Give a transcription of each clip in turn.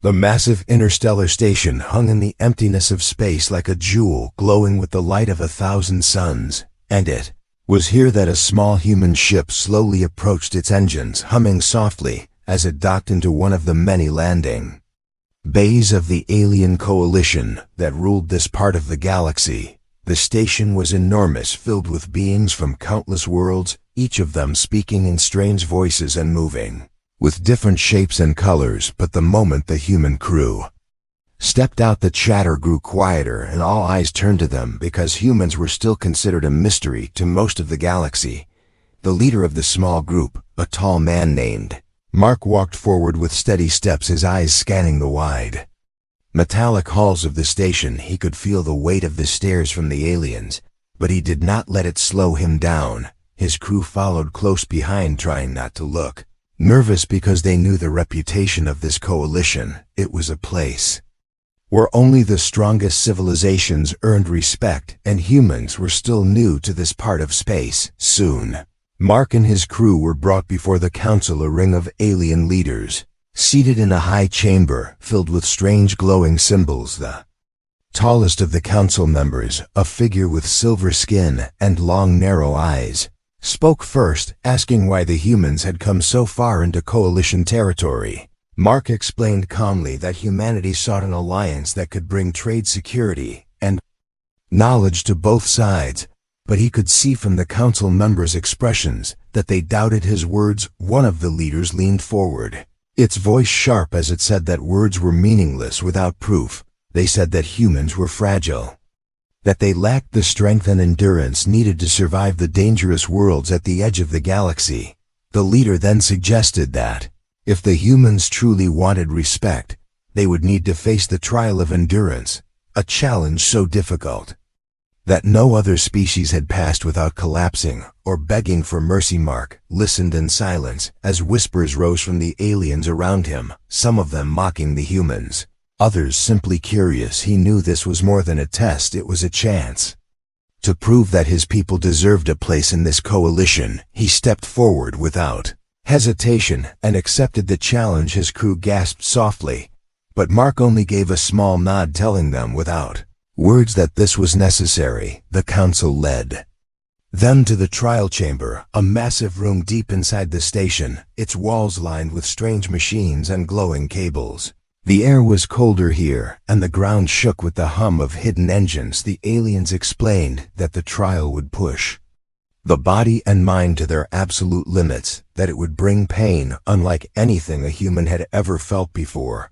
The massive interstellar station hung in the emptiness of space like a jewel glowing with the light of 1,000 suns, and it was here that a small human ship slowly approached, its engines humming softly as it docked into one of the many landing bays of the alien coalition that ruled this part of the galaxy. The station was enormous, filled with beings from countless worlds, each of them speaking in strange voices and moving with different shapes and colors. But the moment the human crew stepped out, the chatter grew quieter and all eyes turned to them, because humans were still considered a mystery to most of the galaxy. The leader of the small group, a tall man named Mark, walked forward with steady steps, his eyes scanning the wide metallic halls of the station. He could feel the weight of the stares from the aliens, but he did not let it slow him down. His crew followed close behind, trying not to look nervous, because they knew the reputation of this coalition. It was a place where only the strongest civilizations earned respect, and humans were still new to this part of space. Soon, Mark and his crew were brought before the council, a ring of alien leaders, seated in a high chamber filled with strange glowing symbols. The tallest of the council members, a figure with silver skin and long narrow eyes, spoke first, asking why the humans had come so far into coalition territory. Mark explained calmly that humanity sought an alliance that could bring trade, security, and knowledge to both sides, but he could see from the council members' expressions that they doubted his words. One of the leaders leaned forward, its voice sharp as it said that words were meaningless without proof. They said that humans were fragile, that they lacked the strength and endurance needed to survive the dangerous worlds at the edge of the galaxy. The leader then suggested that if the humans truly wanted respect, they would need to face the trial of endurance, a challenge so difficult that no other species had passed without collapsing or begging for mercy. Mark listened in silence as whispers rose from the aliens around him, some of them mocking the humans, others simply curious. He knew this was more than a test, it was a chance to prove that his people deserved a place in this coalition. He stepped forward without hesitation and accepted the challenge. His crew gasped softly, but Mark only gave a small nod, telling them without words that this was necessary. The council led them to the trial chamber, a massive room deep inside the station, its walls lined with strange machines and glowing cables. The air was colder here, and the ground shook with the hum of hidden engines. The aliens explained that the trial would push the body and mind to their absolute limits, that it would bring pain unlike anything a human had ever felt before.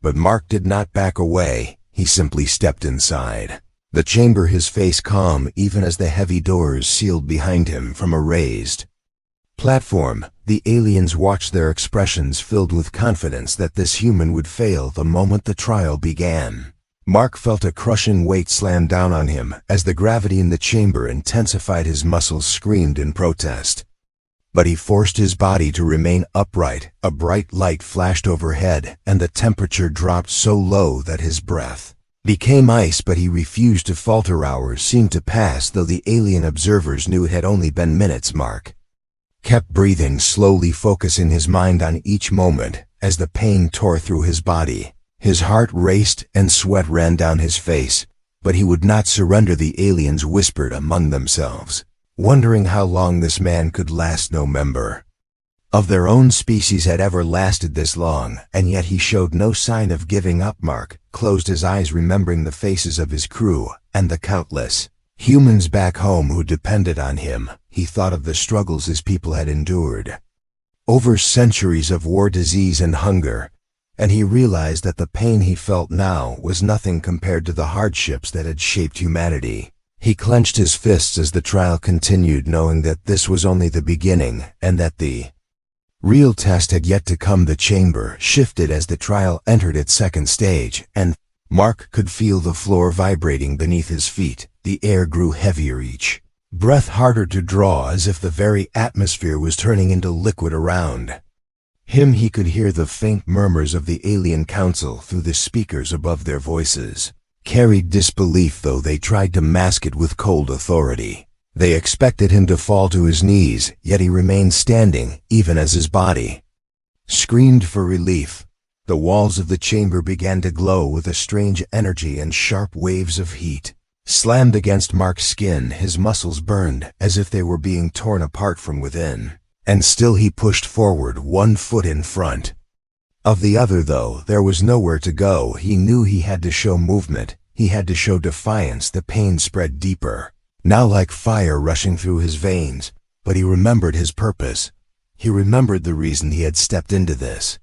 But Mark did not back away. He simply stepped inside the chamber, his face calm even as the heavy doors sealed behind him. From a raised platform, the aliens watched, their expressions filled with confidence that this human would fail the moment the trial began. Mark felt a crushing weight slam down on him as the gravity in the chamber intensified. His muscles screamed in protest, but he forced his body to remain upright. A bright light flashed overhead, and the temperature dropped so low that his breath became ice, but he refused to falter. Hours seemed to pass, though the alien observers knew it had only been minutes. Mark kept breathing slowly, focusing his mind on each moment as the pain tore through his body. His heart raced and sweat ran down his face, but he would not surrender. The aliens whispered among themselves, wondering how long this man could last. No member of their own species had ever lasted this long, and yet he showed no sign of giving up. Mark closed his eyes, remembering the faces of his crew and the countless humans back home who depended on him. He thought of the struggles his people had endured over centuries of war, disease, and hunger, and he realized that the pain he felt now was nothing compared to the hardships that had shaped humanity. He clenched his fists as the trial continued, knowing that this was only the beginning and that the real test had yet to come. The chamber shifted as the trial entered its second stage, and Mark could feel the floor vibrating beneath his feet. The air grew heavier, each breath harder to draw, as if the very atmosphere was turning into liquid around him. He could hear the faint murmurs of the alien council through the speakers above. Their voices carried disbelief, though they tried to mask it with cold authority. They expected him to fall to his knees, yet he remained standing, even as his body screamed for relief. The walls of the chamber began to glow with a strange energy, and sharp waves of heat slammed against Mark's skin. His muscles burned as if they were being torn apart from within. And still he pushed forward, one foot in front of the other. Though there was nowhere to go, he knew he had to show movement. He had to show defiance. The pain spread deeper, now like fire rushing through his veins. But he remembered his purpose. He remembered the reason he had stepped into this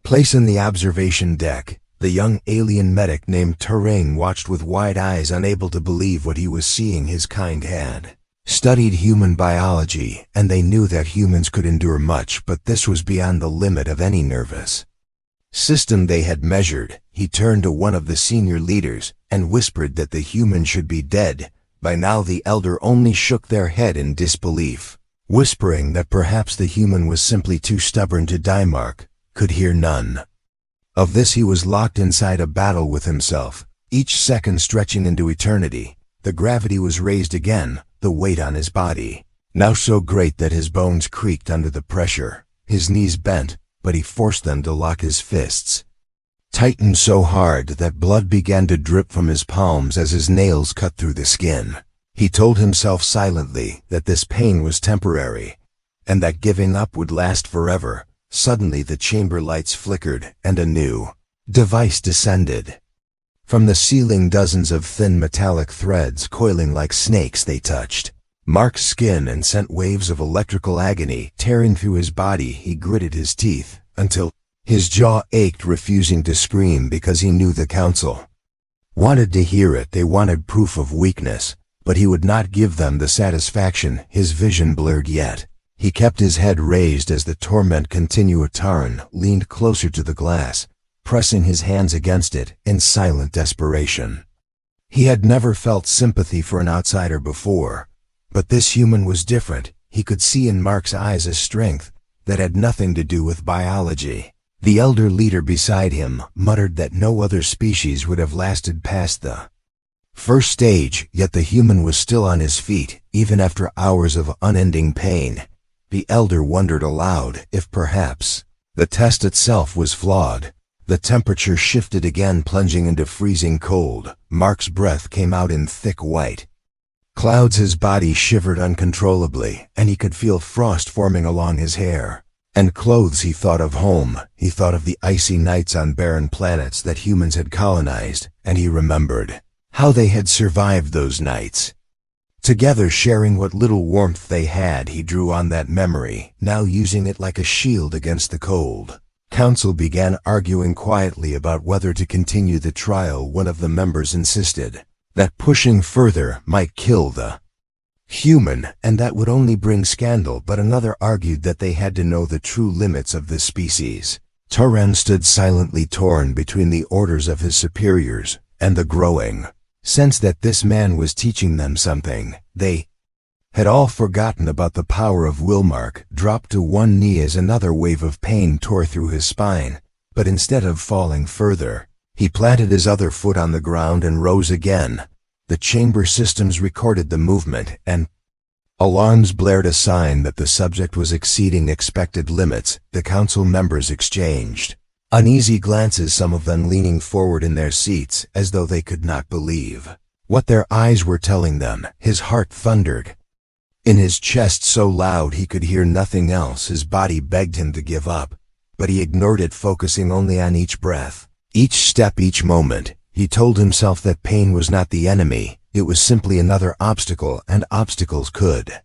place. In the observation deck, the young alien medic named Terrain watched with wide eyes, unable to believe what he was seeing. His kind had studied human biology, and they knew that humans could endure much, but this was beyond the limit of any nervous system they had measured. He turned to one of the senior leaders and whispered that the human should be dead by now. The elder only shook their head in disbelief, whispering that perhaps the human was simply too stubborn to die. Mark could hear none of this. He was locked inside a battle with himself, each second stretching into eternity. The gravity was raised again, the weight on his body now so great that his bones creaked under the pressure. His knees bent, but he forced them to lock. His fists tightened so hard that blood began to drip from his palms as his nails cut through the skin. He told himself silently that this pain was temporary, and that giving up would last forever. Suddenly the chamber lights flickered, and a new device descended from the ceiling. Dozens of thin metallic threads coiling like snakes, they touched Mark's skin and sent waves of electrical agony tearing through his body. He gritted his teeth until his jaw ached, refusing to scream because he knew the council wanted to hear it. They wanted proof of weakness, but he would not give them the satisfaction. His vision blurred, yet he kept his head raised as the torment continued. Taran leaned closer to the glass, pressing his hands against it in silent desperation. He had never felt sympathy for an outsider before, but this human was different. He could see in Mark's eyes a strength that had nothing to do with biology. The elder leader beside him muttered that no other species would have lasted past the first stage, yet the human was still on his feet, even after hours of unending pain. The elder wondered aloud if perhaps the test itself was flawed. The temperature shifted again, plunging into freezing cold. Mark's breath came out in thick white clouds. His body shivered uncontrollably, and he could feel frost forming along his hair and clothes. He thought of home. He thought of the icy nights on barren planets that humans had colonized, and he remembered how they had survived those nights together, sharing what little warmth they had. He drew on that memory, now using it like a shield against the cold. Council began arguing quietly about whether to continue the trial. One of the members insisted that pushing further might kill the human, and that would only bring scandal, but another argued that they had to know the true limits of this species. Taran stood silently, torn between the orders of his superiors and the growing sense that this man was teaching them something. They had all forgotten about the power of will. Mark dropped to one knee as another wave of pain tore through his spine, but instead of falling further, he planted his other foot on the ground and rose again. The chamber systems recorded the movement, and alarms blared, a sign that the subject was exceeding expected limits. The council members exchanged uneasy glances, some of them leaning forward in their seats as though they could not believe what their eyes were telling them. His heart thundered in his chest so loud he could hear nothing else. His body begged him to give up, but he ignored it, focusing only on each breath, each step, each moment. He told himself that pain was not the enemy. It was simply another obstacle, and obstacles could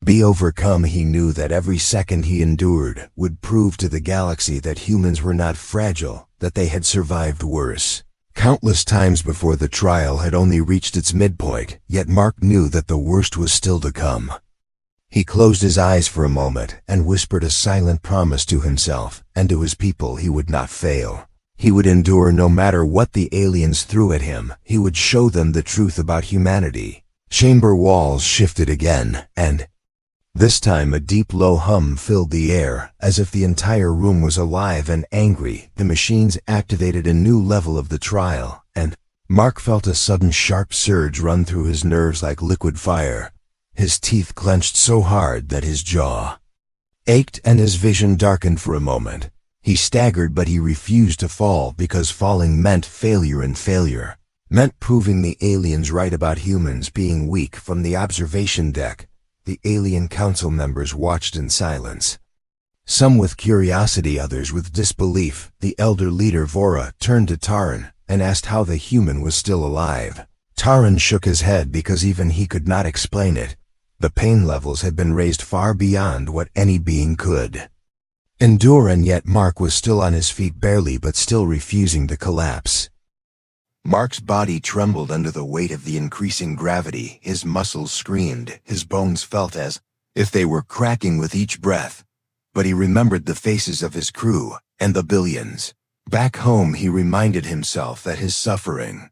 be overcome. He knew that every second he endured would prove to the galaxy that humans were not fragile, that they had survived worse countless times before. The trial had only reached its midpoint, yet Mark knew that the worst was still to come. He closed his eyes for a moment and whispered a silent promise to himself and to his people. He would not fail. He would endure no matter what the aliens threw at him. He would show them the truth about humanity. Chamber walls shifted again, and this time a deep low hum filled the air, as if the entire room was alive and angry. The machines activated a new level of the trial, and Mark felt a sudden sharp surge run through his nerves like liquid fire. His teeth clenched so hard that his jaw ached and his vision darkened for a moment. He staggered, but he refused to fall because falling meant failure, and failure meant proving the aliens right about humans being weak. From the observation deck, the alien council members watched in silence. Some with curiosity, others with disbelief. The elder leader Vora turned to Taran and asked how the human was still alive. Taran shook his head because even he could not explain it. The pain levels had been raised far beyond what any being could endure, and yet Mark was still on his feet, barely, but still refusing to collapse. Mark's body trembled under the weight of the increasing gravity. His muscles screamed, his bones felt as if they were cracking with each breath. But he remembered the faces of his crew and the billions. Back home, he reminded himself that his suffering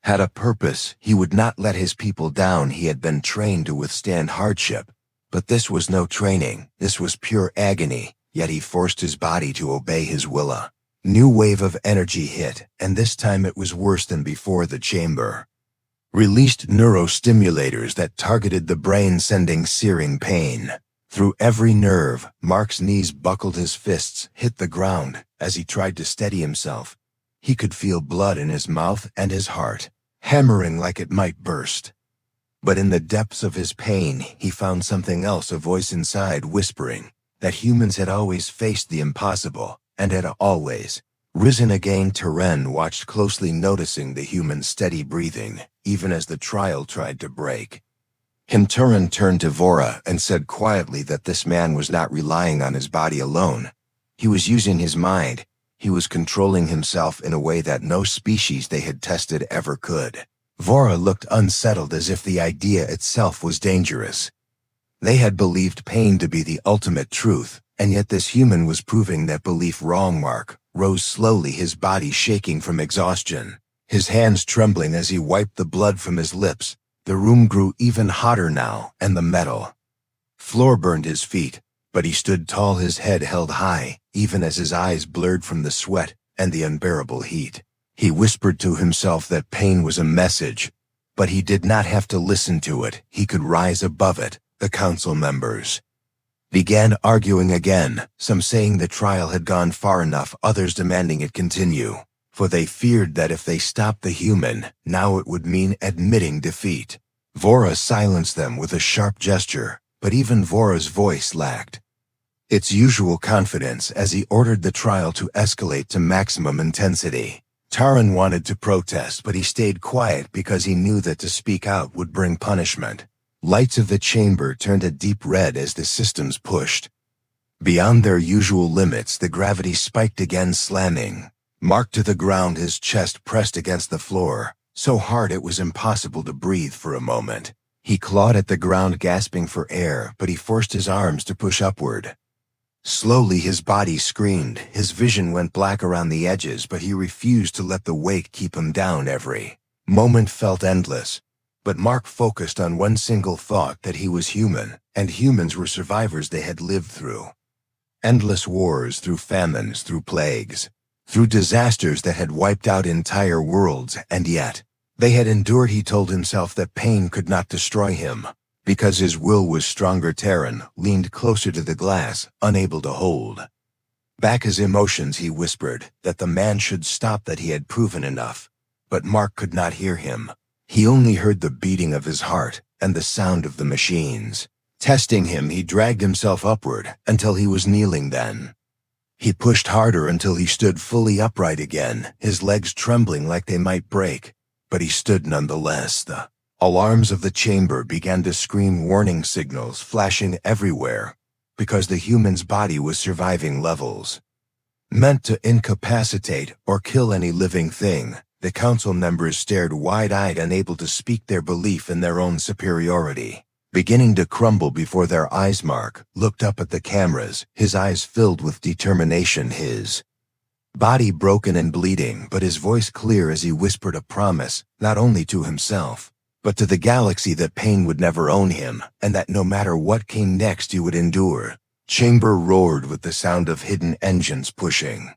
had a purpose. He would not let his people down. He had been trained to withstand hardship. But this was no training. This was pure agony. Yet he forced his body to obey his will. A new wave of energy hit, and this time it was worse than before. The chamber released neurostimulators that targeted the brain, sending searing pain through every nerve. Mark's knees buckled, his fists hit the ground. As he tried to steady himself, he could feel blood in his mouth and his heart hammering like it might burst. But in the depths of his pain, he found something else, a voice inside whispering that humans had always faced the impossible and had always risen again. Taran watched closely, noticing the human's steady breathing, even as the trial tried to break him. Taran turned to Vora and said quietly that this man was not relying on his body alone. He was using his mind. He was controlling himself in a way that no species they had tested ever could. Vora looked unsettled, as if the idea itself was dangerous. They had believed pain to be the ultimate truth, and yet this human was proving that belief wrong. Mark rose slowly, his body shaking from exhaustion, his hands trembling as he wiped the blood from his lips. The room grew even hotter now, and the metal floor burned his feet, but he stood tall, his head held high, even as his eyes blurred from the sweat and the unbearable heat. He whispered to himself that pain was a message, but he did not have to listen to it. He could rise above it. The council members began arguing again, some saying the trial had gone far enough, others demanding it continue, for they feared that if they stopped the human, now it would mean admitting defeat. Vora silenced them with a sharp gesture, but even Vora's voice lacked its usual confidence as he ordered the trial to escalate to maximum intensity. Taran wanted to protest, but he stayed quiet because he knew that to speak out would bring punishment. Lights of the chamber turned a deep red as the systems pushed beyond their usual limits. The gravity spiked again, slamming Mark to the ground, his chest pressed against the floor, so hard it was impossible to breathe for a moment. He clawed at the ground, gasping for air, but he forced his arms to push upward. Slowly his body screamed, his vision went black around the edges, but he refused to let the weight keep him down. Every moment felt endless. But Mark focused on one single thought, that he was human, and humans were survivors. They had lived through endless wars, through famines, through plagues, through disasters that had wiped out entire worlds, and yet they had endured. He told himself that pain could not destroy him, because his will was stronger. Taran leaned closer to the glass, unable to hold back his emotions. He whispered that the man should stop, that he had proven enough. But Mark could not hear him. He only heard the beating of his heart and the sound of the machines testing him. He dragged himself upward until he was kneeling. Then he pushed harder until he stood fully upright again, his legs trembling like they might break. But he stood nonetheless. The alarms of the chamber began to scream, warning signals flashing everywhere, because the human's body was surviving levels meant to incapacitate or kill any living thing. The council members stared wide-eyed, unable to speak, their belief in their own superiority beginning to crumble before their eyes. Mark looked up at the cameras, his eyes filled with determination, his body broken and bleeding, but his voice clear as he whispered a promise, not only to himself, but to the galaxy, that pain would never own him, and that no matter what came next he would endure. Chamber roared with the sound of hidden engines pushing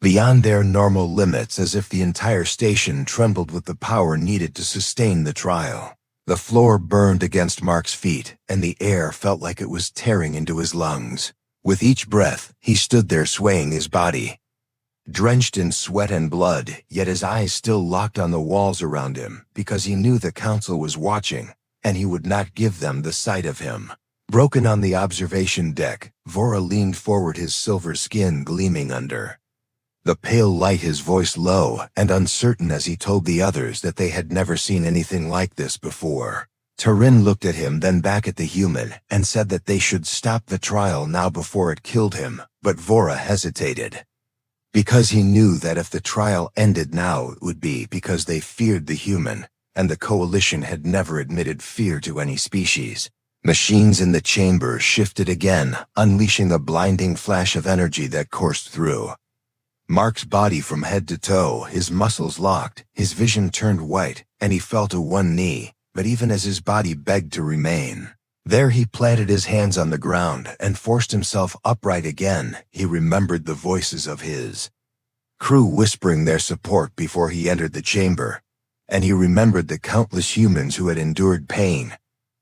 beyond their normal limits, as if the entire station trembled with the power needed to sustain the trial. The floor burned against Mark's feet, and the air felt like it was tearing into his lungs. With each breath, he stood there swaying his body, drenched in sweat and blood, yet his eyes still locked on the walls around him, because he knew the council was watching, and he would not give them the sight of him. Broken on the observation deck, Vora leaned forward, his silver skin gleaming under the pale light, his voice low and uncertain as he told the others that they had never seen anything like this before. Turin looked at him, then back at the human, and said that they should stop the trial now before it killed him, but Vora hesitated, because he knew that if the trial ended now, it would be because they feared the human, and the coalition had never admitted fear to any species. Machines in the chamber shifted again, unleashing a blinding flash of energy that coursed through Mark's body from head to toe. His muscles locked, his vision turned white, and he fell to one knee, but even as his body begged to remain there, he planted his hands on the ground and forced himself upright again. He remembered the voices of his crew whispering their support before he entered the chamber, and he remembered the countless humans who had endured pain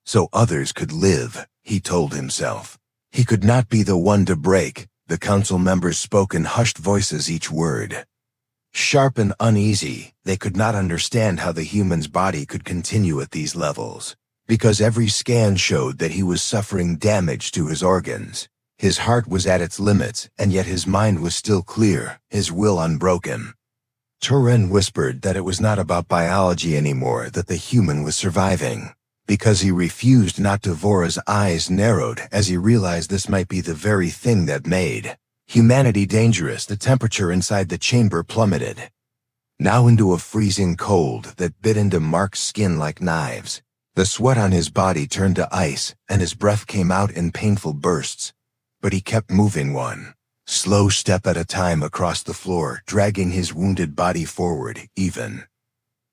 so others could live. He told himself he could not be the one to break. The council members spoke in hushed voices, each word sharp and uneasy. They could not understand how the human's body could continue at these levels, because every scan showed that he was suffering damage to his organs. His heart was at its limits, and yet his mind was still clear, his will unbroken. Turin whispered that it was not about biology anymore, that the human was surviving, because he refused not to. Vora's eyes narrowed as he realized this might be the very thing that made humanity dangerous. The temperature inside the chamber plummeted, now into a freezing cold that bit into Mark's skin like knives. The sweat on his body turned to ice, and his breath came out in painful bursts. But he kept moving, one slow step at a time across the floor, dragging his wounded body forward. Even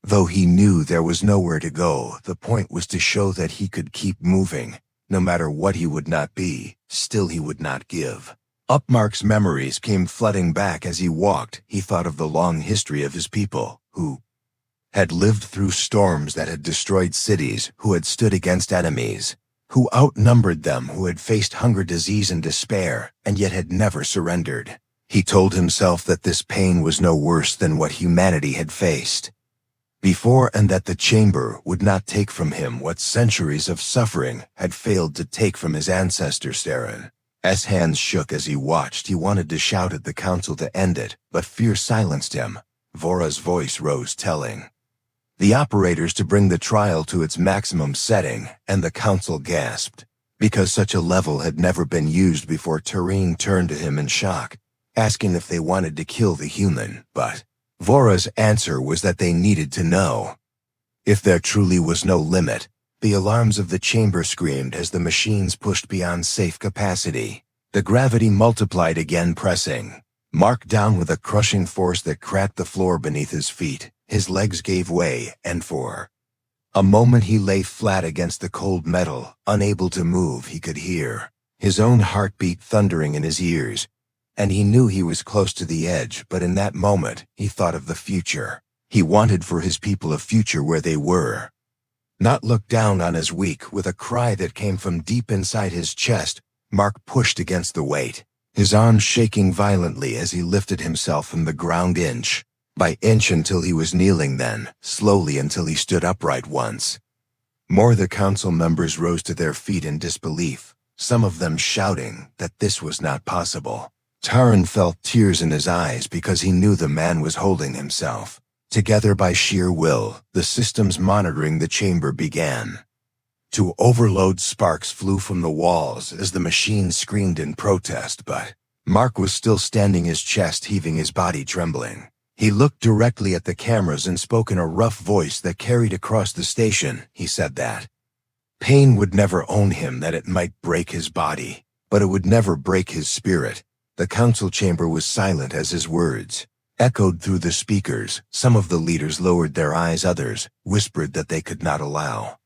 though he knew there was nowhere to go, the point was to show that he could keep moving. No matter what he would not be, still he would not give up. Mark's memories came flooding back as he walked. He thought of the long history of his people, who had lived through storms that had destroyed cities, who had stood against enemies who outnumbered them, who had faced hunger, disease, and despair, and yet had never surrendered. He told himself that this pain was no worse than what humanity had faced before, and that the chamber would not take from him what centuries of suffering had failed to take from his ancestor. Saren's hands shook as he watched. He wanted to shout at the council to end it, but fear silenced him. Vora's voice rose, telling the operators to bring the trial to its maximum setting, and the council gasped, because such a level had never been used before. Turin turned to him in shock, asking if they wanted to kill the human, but Vora's answer was that they needed to know if there truly was no limit. The alarms of the chamber screamed as the machines pushed beyond safe capacity. The gravity multiplied again, pressing Mark down with a crushing force that cracked the floor beneath his feet. His legs gave way, and for a moment he lay flat against the cold metal, unable to move. He could hear his own heartbeat thundering in his ears, and he knew he was close to the edge. But in that moment, he thought of the future. He wanted for his people a future where they were not looked down on as weak. With a cry that came from deep inside his chest, Mark pushed against the weight, his arms shaking violently as he lifted himself from the ground inch by inch until he was kneeling, then slowly until he stood upright once more. The council members rose to their feet in disbelief, some of them shouting that this was not possible. Turin felt tears in his eyes because he knew the man was holding himself together by sheer will. The systems monitoring the chamber began to overload. Sparks flew from the walls as the machine screamed in protest, but Mark was still standing, his chest heaving, his body trembling. He looked directly at the cameras and spoke in a rough voice that carried across the station. He said that pain would never own him, that it might break his body, but it would never break his spirit. The council chamber was silent as his words echoed through the speakers. Some of the leaders lowered their eyes, others whispered that they could not allow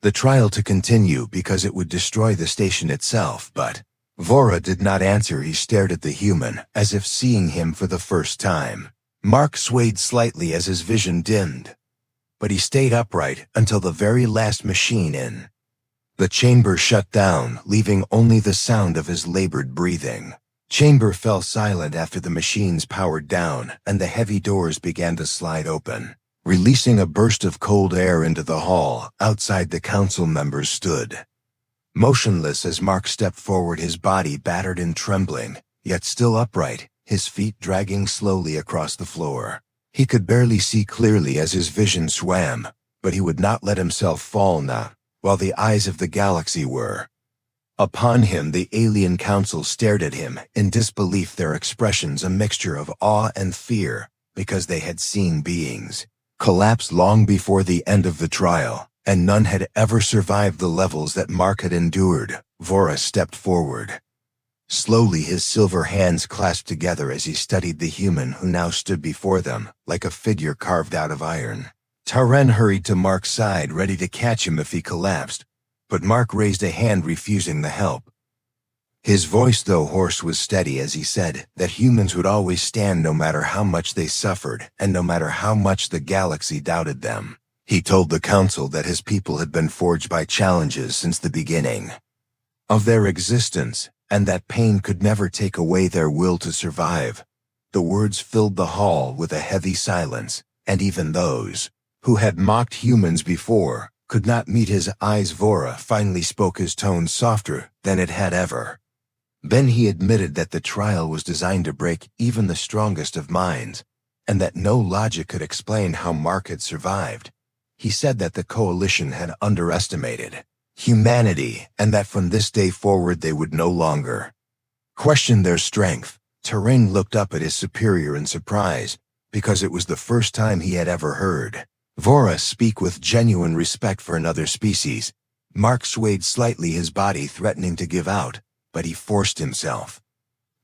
the trial to continue because it would destroy the station itself. But Vora did not answer. He stared at the human, as if seeing him for the first time. Mark swayed slightly as his vision dimmed, but he stayed upright until the very last machine in The chamber shut down, leaving only the sound of his labored breathing. Chamber fell silent after the machines powered down and the heavy doors began to slide open, releasing a burst of cold air into the hall. Outside, the council members stood motionless as Mark stepped forward, his body battered and trembling, yet still upright, his feet dragging slowly across the floor. He could barely see clearly as his vision swam, but he would not let himself fall now, while the eyes of the galaxy were upon him. The alien council stared at him in disbelief, their expressions a mixture of awe and fear, because they had seen beings collapse long before the end of the trial, and none had ever survived the levels that Mark had endured. Vora stepped forward. Slowly, his silver hands clasped together as he studied the human who now stood before them, like a figure carved out of iron. Taren hurried to Mark's side, ready to catch him if he collapsed, but Mark raised a hand, refusing the help. His voice, though hoarse, was steady as he said that humans would always stand no matter how much they suffered and no matter how much the galaxy doubted them. He told the council that his people had been forged by challenges since the beginning of their existence, and that pain could never take away their will to survive. The words filled the hall with a heavy silence, and even those who had mocked humans before could not meet his eyes. Vora finally spoke, his tone softer than it had ever been. He admitted that the trial was designed to break even the strongest of minds, and that no logic could explain how Mark had survived. He said that the coalition had underestimated humanity, and that from this day forward they would no longer question their strength. Taren looked up at his superior in surprise, because it was the first time he had ever heard Vora speak with genuine respect for another species. Mark swayed slightly, his body threatening to give out, but he forced himself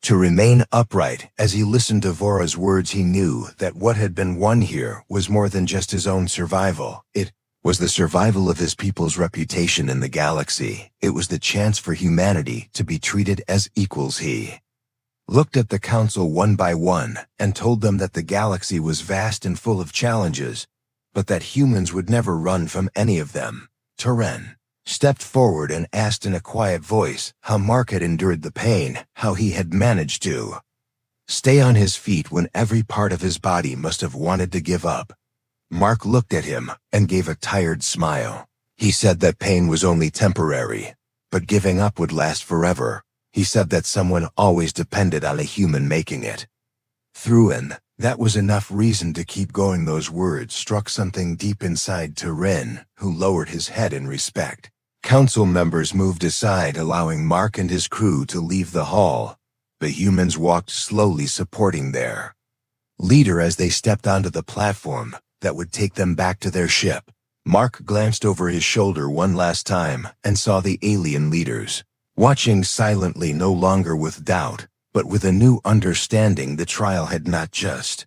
to remain upright as he listened to Vora's words. He knew that what had been won here was more than just his own survival. It was the survival of his people's reputation in the galaxy. It was the chance for humanity to be treated as equals. He looked at the council one by one and told them that the galaxy was vast and full of challenges, but that humans would never run from any of them. Taren stepped forward and asked in a quiet voice how Mark had endured the pain, how he had managed to stay on his feet when every part of his body must have wanted to give up. Mark looked at him and gave a tired smile. He said that pain was only temporary, but giving up would last forever. He said that someone always depended on a human making it through, and that was enough reason to keep going. Those words struck something deep inside Taren, who lowered his head in respect. Council members moved aside, allowing Mark and his crew to leave the hall. The humans walked slowly, supporting their leader as they stepped onto the platform that would take them back to their ship. Mark glanced over his shoulder one last time and saw the alien leaders watching silently, no longer with doubt, but with a new understanding. The trial had not just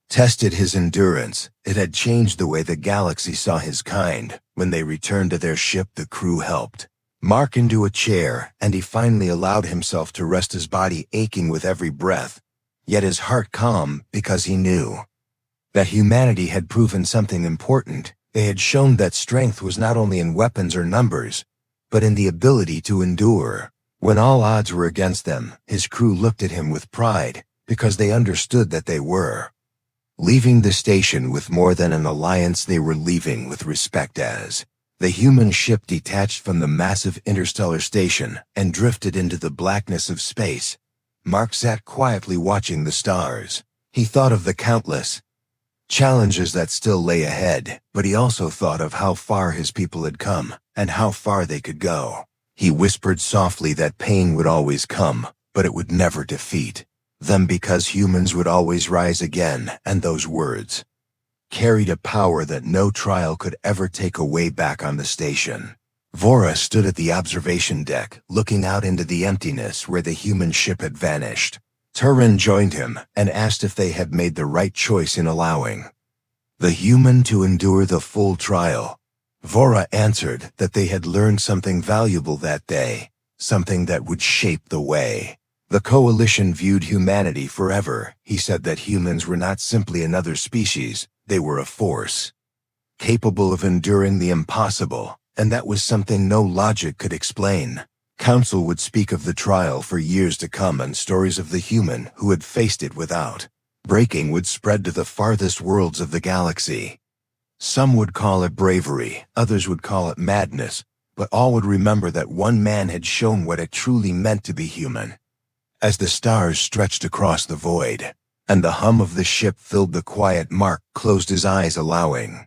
tested his endurance, it had changed the way the galaxy saw his kind. When they returned to their ship, the crew helped Mark into a chair, and he finally allowed himself to rest, his body aching with every breath, yet his heart calm, because he knew that humanity had proven something important. They had shown that strength was not only in weapons or numbers, but in the ability to endure. When all odds were against them, his crew looked at him with pride, because they understood that they were leaving the station with more than an alliance. They were leaving with respect. As the human ship detached from the massive interstellar station and drifted into the blackness of space, Mark sat quietly watching the stars. He thought of the countless challenges that still lay ahead, but he also thought of how far his people had come and how far they could go. He whispered softly that pain would always come, but it would never defeat them, because humans would always rise again, and those words carried a power that no trial could ever take away. Back on the station, Vora stood at the observation deck, looking out into the emptiness where the human ship had vanished. Taren joined him and asked if they had made the right choice in allowing the human to endure the full trial. Vora answered that they had learned something valuable that day, something that would shape the way the coalition viewed humanity forever. He said that humans were not simply another species, they were a force capable of enduring the impossible, and that was something no logic could explain. Council would speak of the trial for years to come, and stories of the human who had faced it without breaking would spread to the farthest worlds of the galaxy. Some would call it bravery, others would call it madness, but all would remember that one man had shown what it truly meant to be human. As the stars stretched across the void, and the hum of the ship filled the quiet, Mark closed his eyes, allowing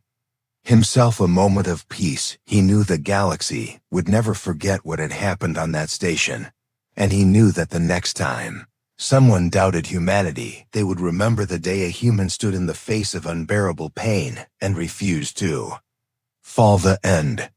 himself a moment of peace. He knew the galaxy would never forget what had happened on that station, and he knew that the next time someone doubted humanity, they would remember the day a human stood in the face of unbearable pain and refused to fall. The end.